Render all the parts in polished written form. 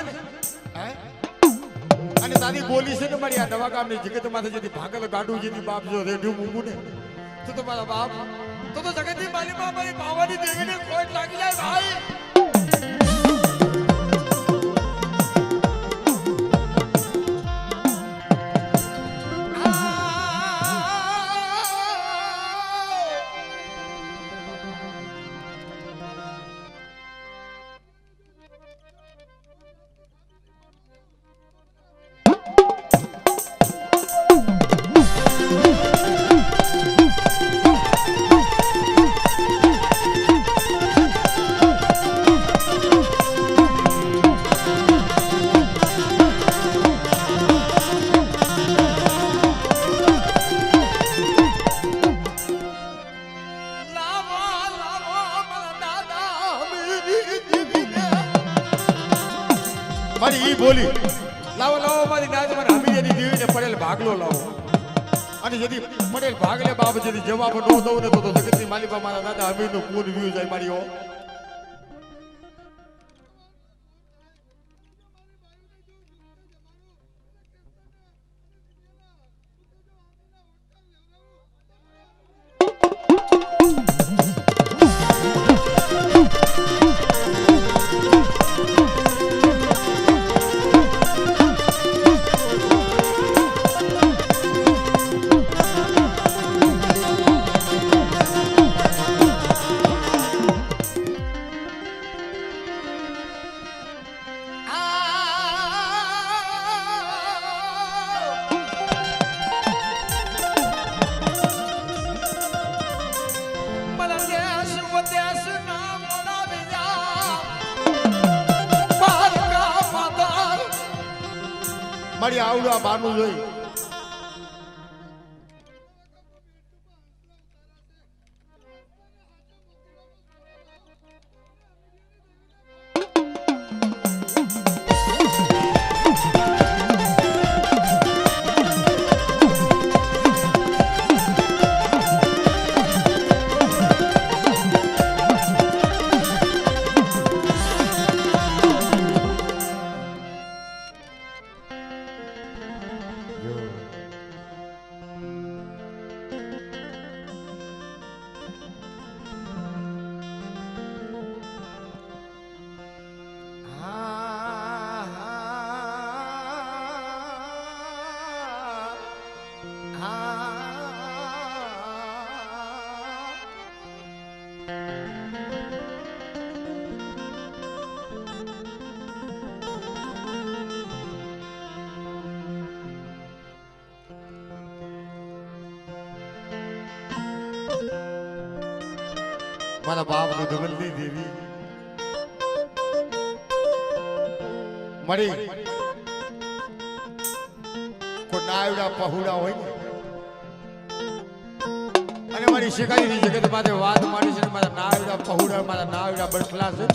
ને હે અને તારી બોલી છે ને મારી આ નવા ગામની જગત માથે જેથી ભાગલ ગાડું જેની બાપ જો રેડ્યું મૂકું ને તો મારા બાપ તો જગતની મારી માં મારી બાવાની દેવીને ખોટ લાગી જાય ભાઈ. મારી ઈ બોલી લાવો લાવો મારી નાજ મારી હમીજેની દેવીને પડેલ ભાગલો લાવો અને જેથી પડેલ ભાગલે બાપ જેથી જવાબ ન દઉં ને તો જગતની માલિકા મારા દાદા હમીરનું પૂર વ્યૂ જાય મારી ઓ. મારી આવડું આ બાનું જોઈ મારા બાપ ની ધવલની દેવી મળી કોઈ નાયડા પહુડા હોય ને અને મારી શિકારીની જગત માથે વાત મારી છે મારા નાયડા પહુડા મારા નાયડા બસલા છે.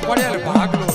પડેલ ભાગલો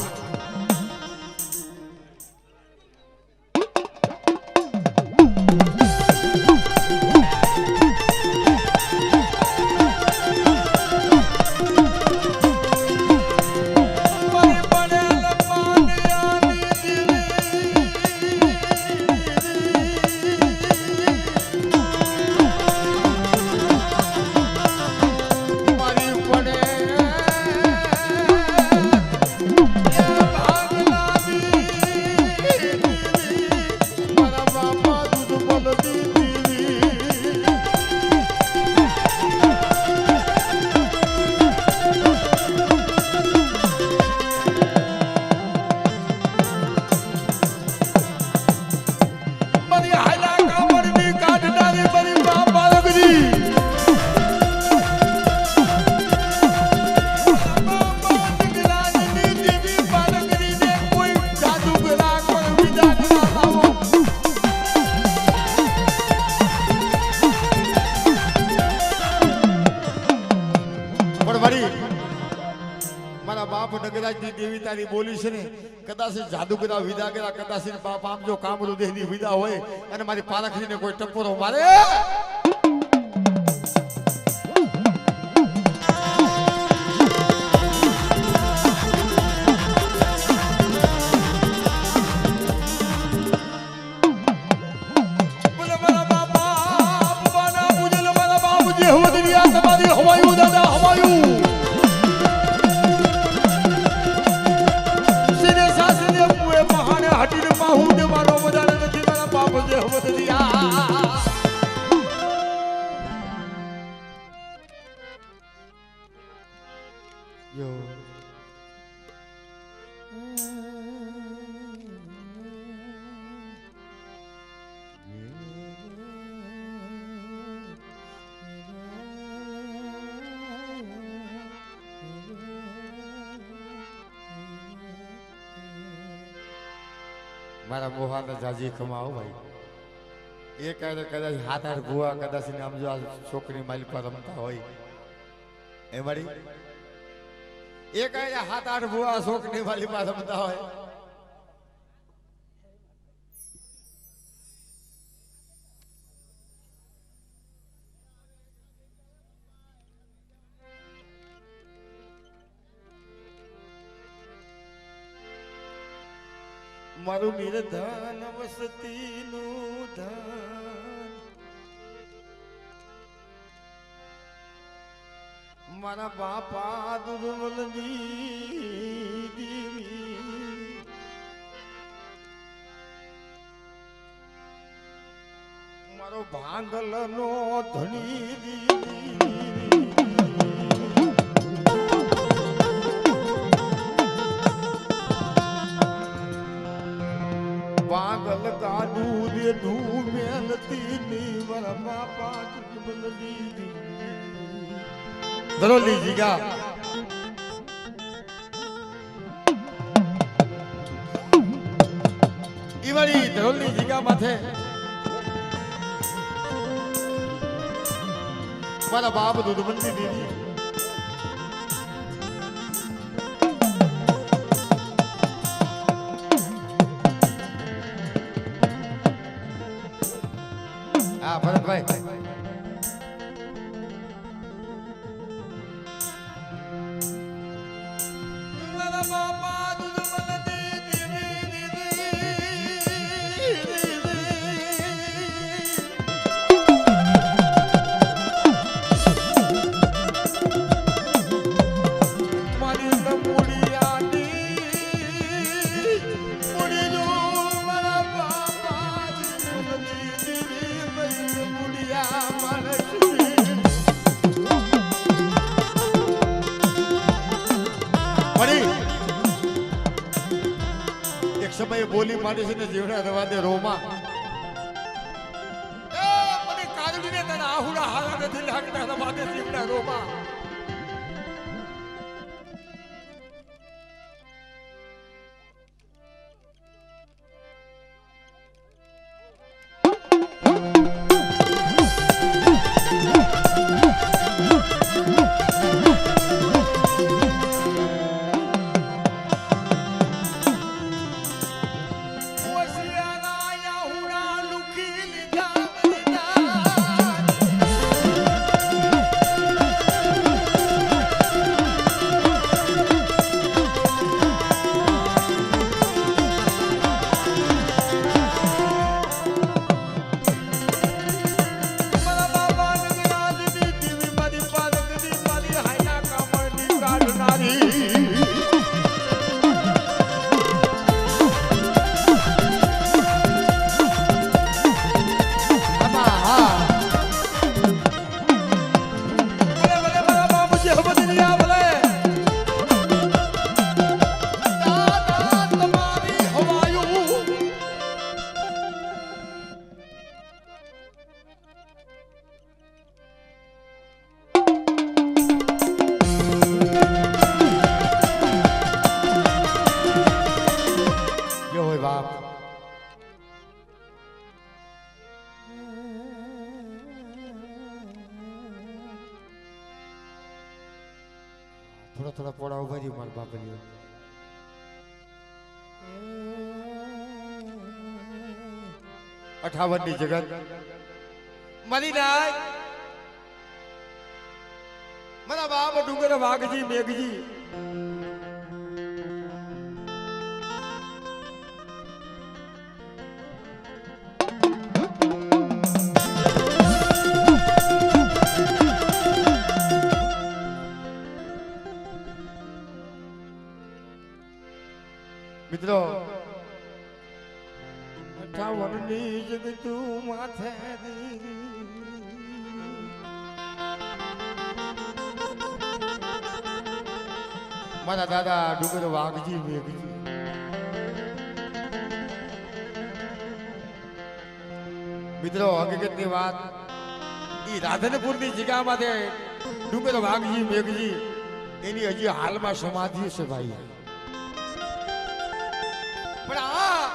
બાપુરાજની દેવી તારી બોલી છે ને કદાચ જાદુગરા વિદા કર્યા કદાચ બાપ આમ જો કામરૂ દેહની વિદા હોય અને મારી પારખડીને કોઈ ટપોરો મારે મારા મોહાને જાજી ખમાવો ભાઈ એ કહે કદાચ હાથ હાથ ભૂવા કદાચ આમ જો આ છોકરી માલી પર રમતા હોય એ મારી એ કહે હાથ હાથ ભૂવા છોકરી માલી પર રમતા હોય મારું નિર્ધન વસતીનું ધન મારા બાપા દુર્બલની દેવી મારો ભાંગલનો ધણી દેવી પાગલ ગાડું રે ઢૂમેલતી ની મારા બાપા દુર્બલની ધરોલી જીગા ઈવાળી ધરોલી જીગા માથે મારા બાપ દુર્બલની દીદી હા ભરતભાઈ સમય બોલી માંડી છે ને જીવડા રવા દે રોમાં મને કાદડીને તને આહુડા હારા નથી લાગતા રવા દે જીવડા રોમાં થોડા થોડા પોડા ઉભા રહ્યું મારા બાપા 58 ની જગત મારી નાય મારા બાપ ડુંગર વાઘજી મેઘજી મિત્રો 58 ની જગતું માથે મારા દાદા ડુંગર વાઘજી મેઘજી મિત્રો હકીકતની વાત ઈ રાધનપુરની જગ્યામાં ડુંગર વાઘજી મેઘજી એની હજી હાલમાં સમાધિ છે ભાઈ પણ આ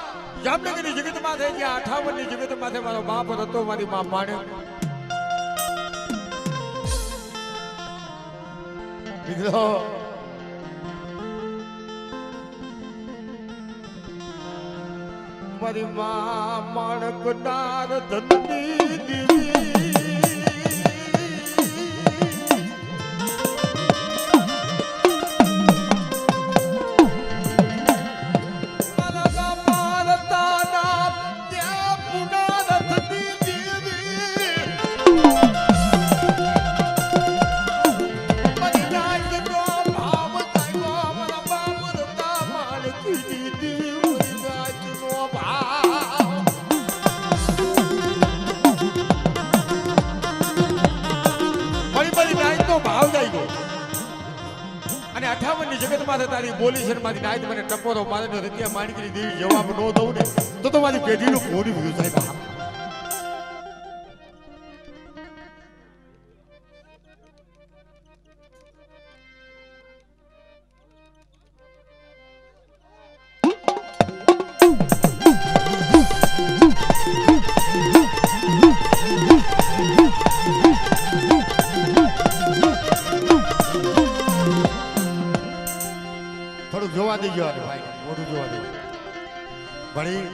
જામનગરની જગતમાં થઈ ગયા 58 ની જગતમાં મારો બાપ હતો મારી મા માણે મિત્રો મારી મા માણક નાર ધનની દેવી ભાવ જાય ગયો અને 58 ની જગત માં તારી બોલી છે મારી નાઈટ મને ટપોરો મારે રતિયા માણકી દેવી જવાબ ન દઉં ને તો મારી પેઢીનું કોરી વિયું સાહેબ જોવા દઈ ગયો ભાઈ મોઢું જોવા દઈ ભણી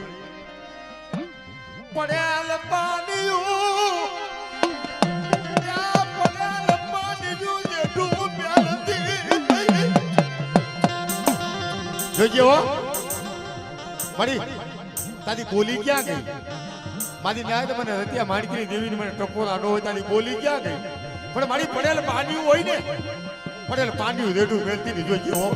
પડેલ પાણીયું પડેલ પાણીયું જે ડૂબ્યા નથી જોજે હો ભણી તારી બોલી ક્યાં ગઈ મારી ન્યાય મને રતિયા માણકી દેવીને મને ટપોરા ન હોય તારી બોલી ક્યાં ગઈ પણ મારી પડેલ પાણીયું હોય ને પડેલ પાણીયું રેડું મેલતી જોજે હો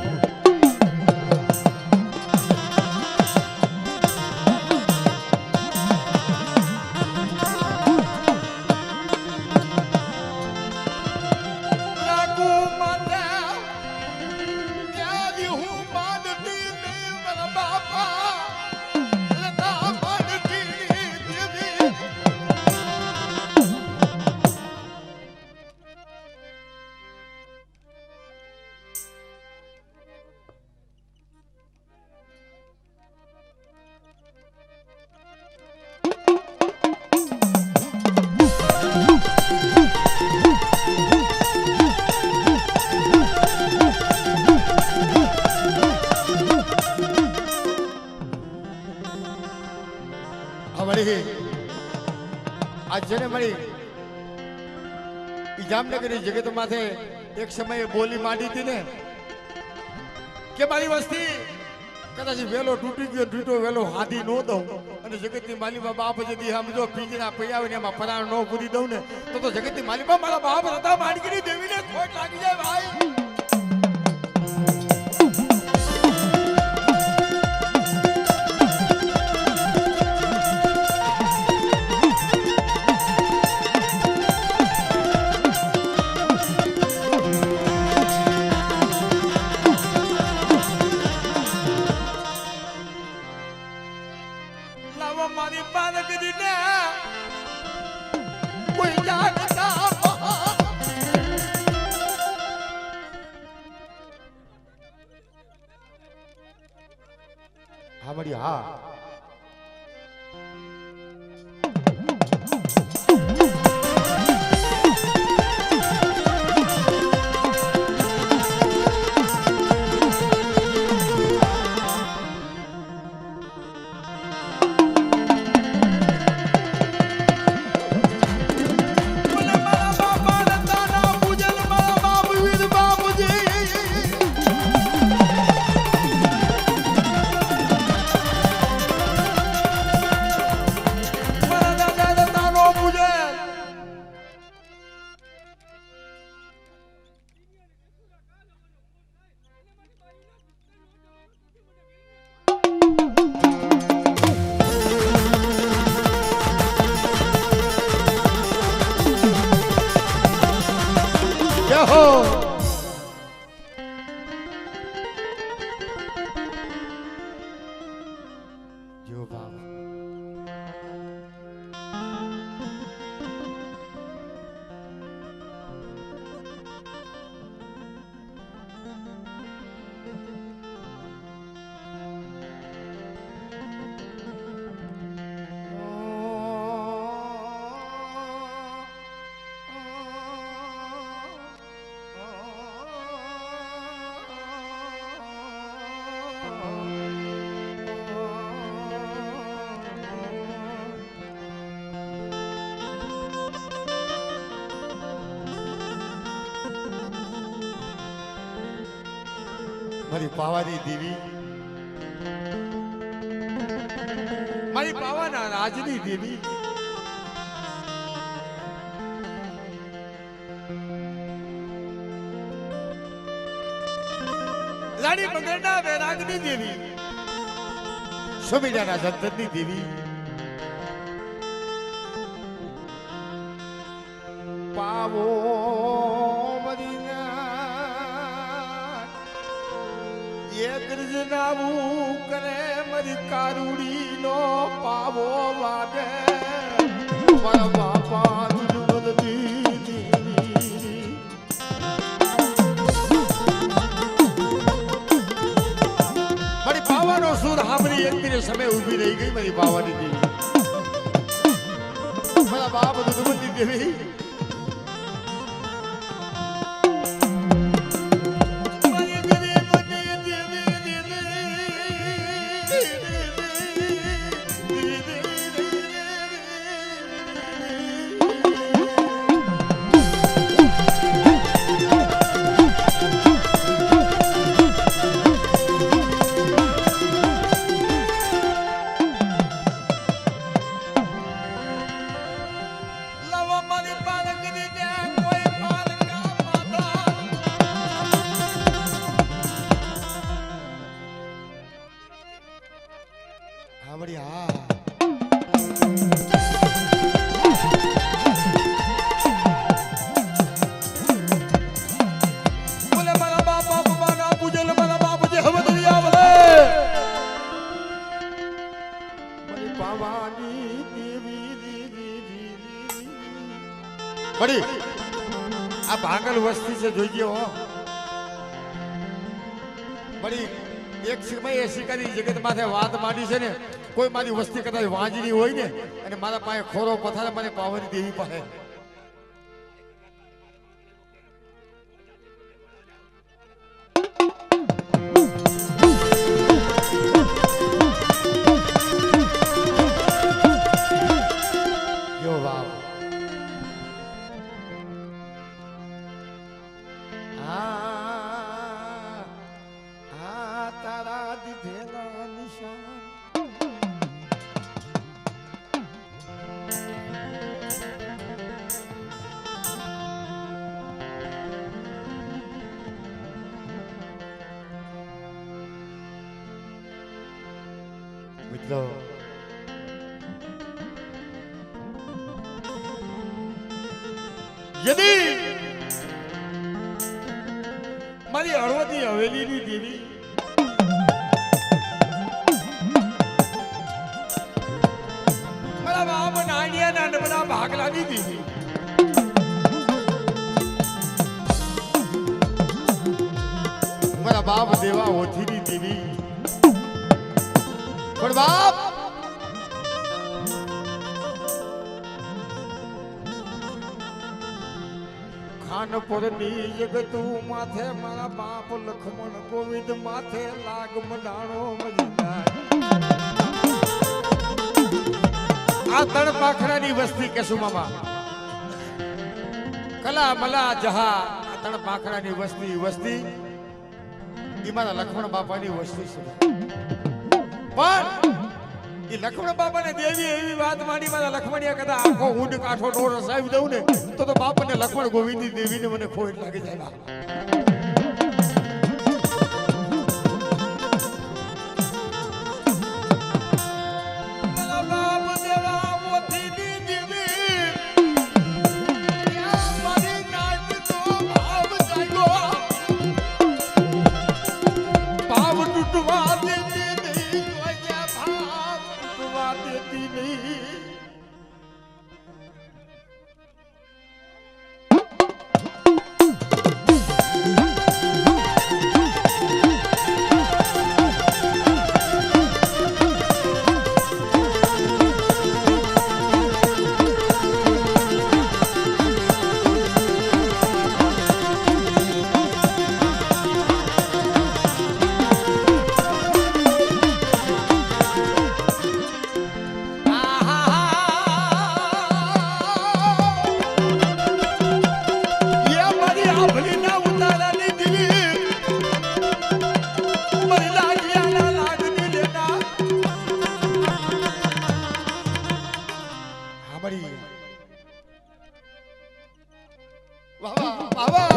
आज जने मળી ઈ જામનગરની જગત માથે એક સમયે બોલી માંડી હતી ને કે મારી વસ્તી કદાચ વેલો તૂટી ગયો તૂટો વેલો હાદી નો દઉં અને જગતની માલીમાં બાપ જદી સમજો પીજના પૈયા ને એમાં પરાણ નો પૂરી દઉં ને તો જગતની માલીમાં મારા બાપ રતા માંડગીની દેવીને ખોટ લાગી જાય ભાઈ મારી પાલકડી ને કોઈ જાણતા હા મળી હા હો જો બાપ મારી પાવાની દેવી મારી પાવાના રાજની દેવી લાડી મંગળના વૈરાગની દેવી સુમિરાના સંતની દેવી પાવો ગર્જનાવું કરે મારી કારુડી નો પાવો વાગે મારા બાપા મારી પાવાનો સુર સાંભળી એક દિને સમય ઊભી રહી ગઈ મારી પાવાની દેવી મારા બાપ દુદુમતી દેવી પડી આ ભાંગલ વસ્તી છે જોઈજો હો પડી એક સમય એ શિકારી જગત માથે વાત માંડી છે ને કોઈ મારી વસ્તી કદાચ વાંજરી હોય ને અને મારા પાસે ખોરો પથારે મને પાવની દેવી પાસે મિત્રો यदि મારી હળવદની હવેલીની દેવી મારા બાપ નાણિયાના અને બધા ભાગલાની દેવી મારા બાપ દેવા ઓથીની દેવી પણ બાપ ખાનપુરની જગતું માથે મારા બાપ લખમણ ગોવિંદ માથે લાગ મડાણો મજદાર આ તણ પાખડાની વસ્તી કેસુમામાં કલા મલા જહા આ તણ પાખડાની વસ્તી એ મારા લખમણ બાપાની વસ્તી છે પણ એ લખમણ બાપાને દેવી એવી વાત માંડી મારા લખમણિયા કદા આખો ઊંડ કાઠો નો રસાવી દઉં ને તો બાપાને લખમણ ગોવિંદની દેવીને મને ખોટ લાગી જાય મળી વાહ વાહ વાહ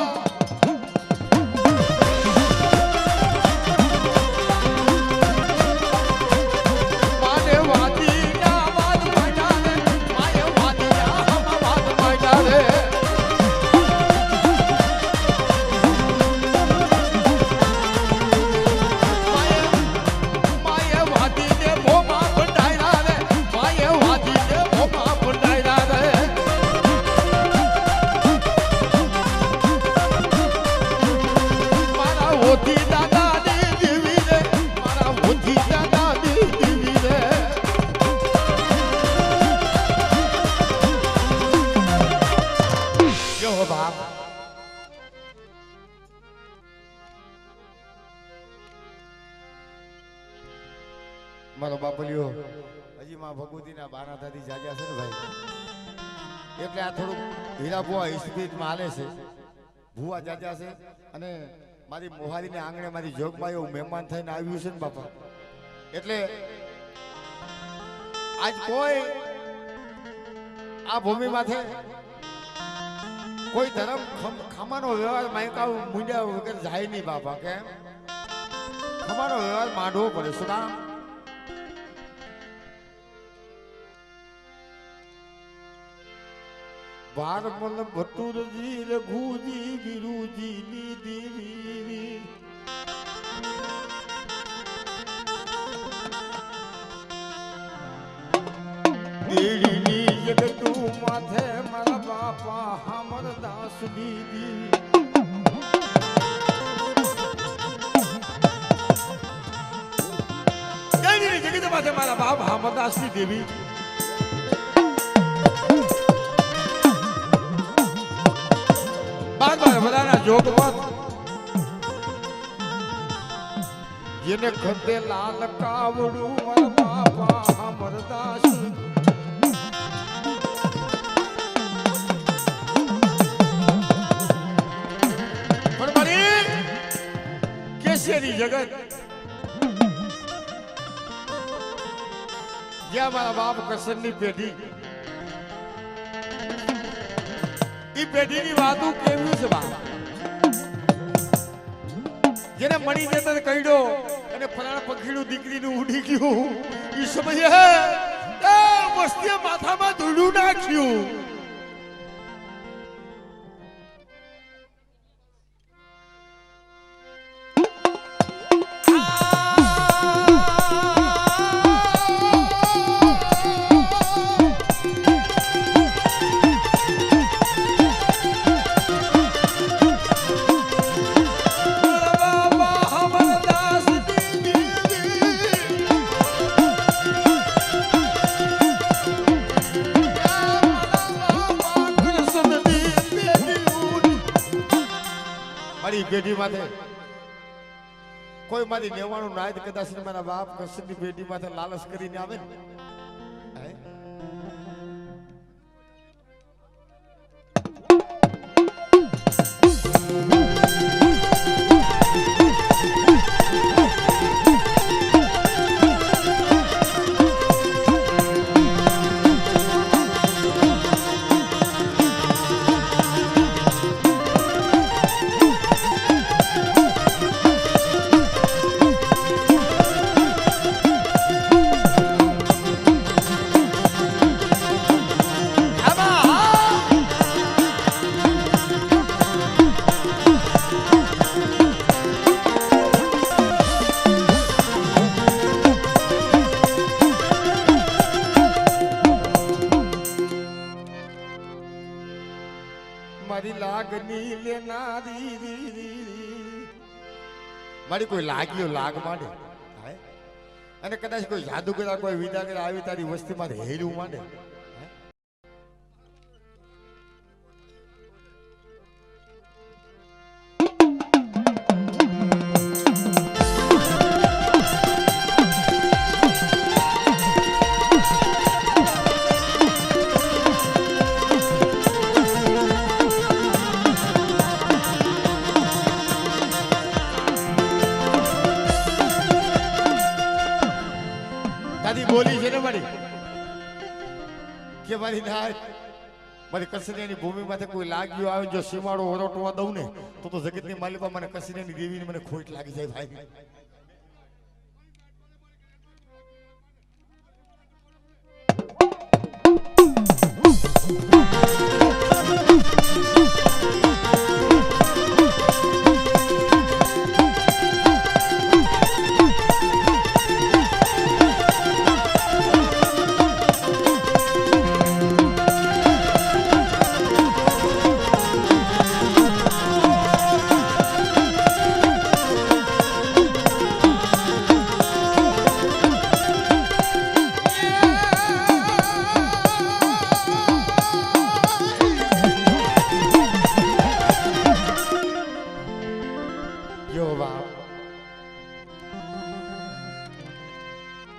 મારો બાપલિયો હજી માં ભગવતીના બાના દાદી જાગ્યા છે ને ભાઈ એટલે આ થોડુંક હીરા ભુવા સ્પીડમાં હાલે છે ભુવા જાજા છે અને મારી મોહારીને આંગણે મારી જોગમાં એવું મહેમાન થઈને આવ્યું છે ને બાપા એટલે આજ કોઈ આ ભૂમિમાંથી કોઈ ધર્મ ખમાનો વ્યવહાર માયકા મુંડ્યા વગર જાય નહીં બાપા કે ખમાનો વ્યવહાર માંડવો પડે સુના બારમલ ભટુરજી રઘુજી વિરુજી ની દેવી દેવીની જગતું માથે મારા બાપા હમર દાસ દીદી દેવીની જગત માથે મારા બાપ હમર દાસ દેવી બધાના જોગવત જેને ખંડે લાલ કાવડું મારા બાપા અમરદાસ પણ મારી કેસરી જગત જ્યાં મારા બાપ કસરની પેઢી ઈ પેઢીની વાતો કેવી છે બા જેને મળી જતો કઈડો અને ફલાણા પંખીનું દીકરીનું ઉડી ગયું ઈ સમયે મસ્તી માથામાં ધૂળું નાખ્યું પેઢી માથે કોઈ મારી નેવાણું નાય કદાચ મારા બાપ કસરની પેઢી માથે લાલચ કરીને આવે ને મારી લાગની લેનારી મારી કોઈ લાગ્યો લાગ માંડે અને કદાચ કોઈ જાદુગરા કોઈ વિદાગરા આવી તારી વસ્તીમાં હેરું માંડે બોલી છે ને મારી તમારી નાય મારી કસરિયાની ભૂમિમાંથી કોઈ લાગ્યું આવે જો સીમાડો ઓરટવા દઉં ને તો જગતની માલિકા મને કસરિયાની દેવીની મને ખોટ લાગી જાય ભાઈ. Yo, wow.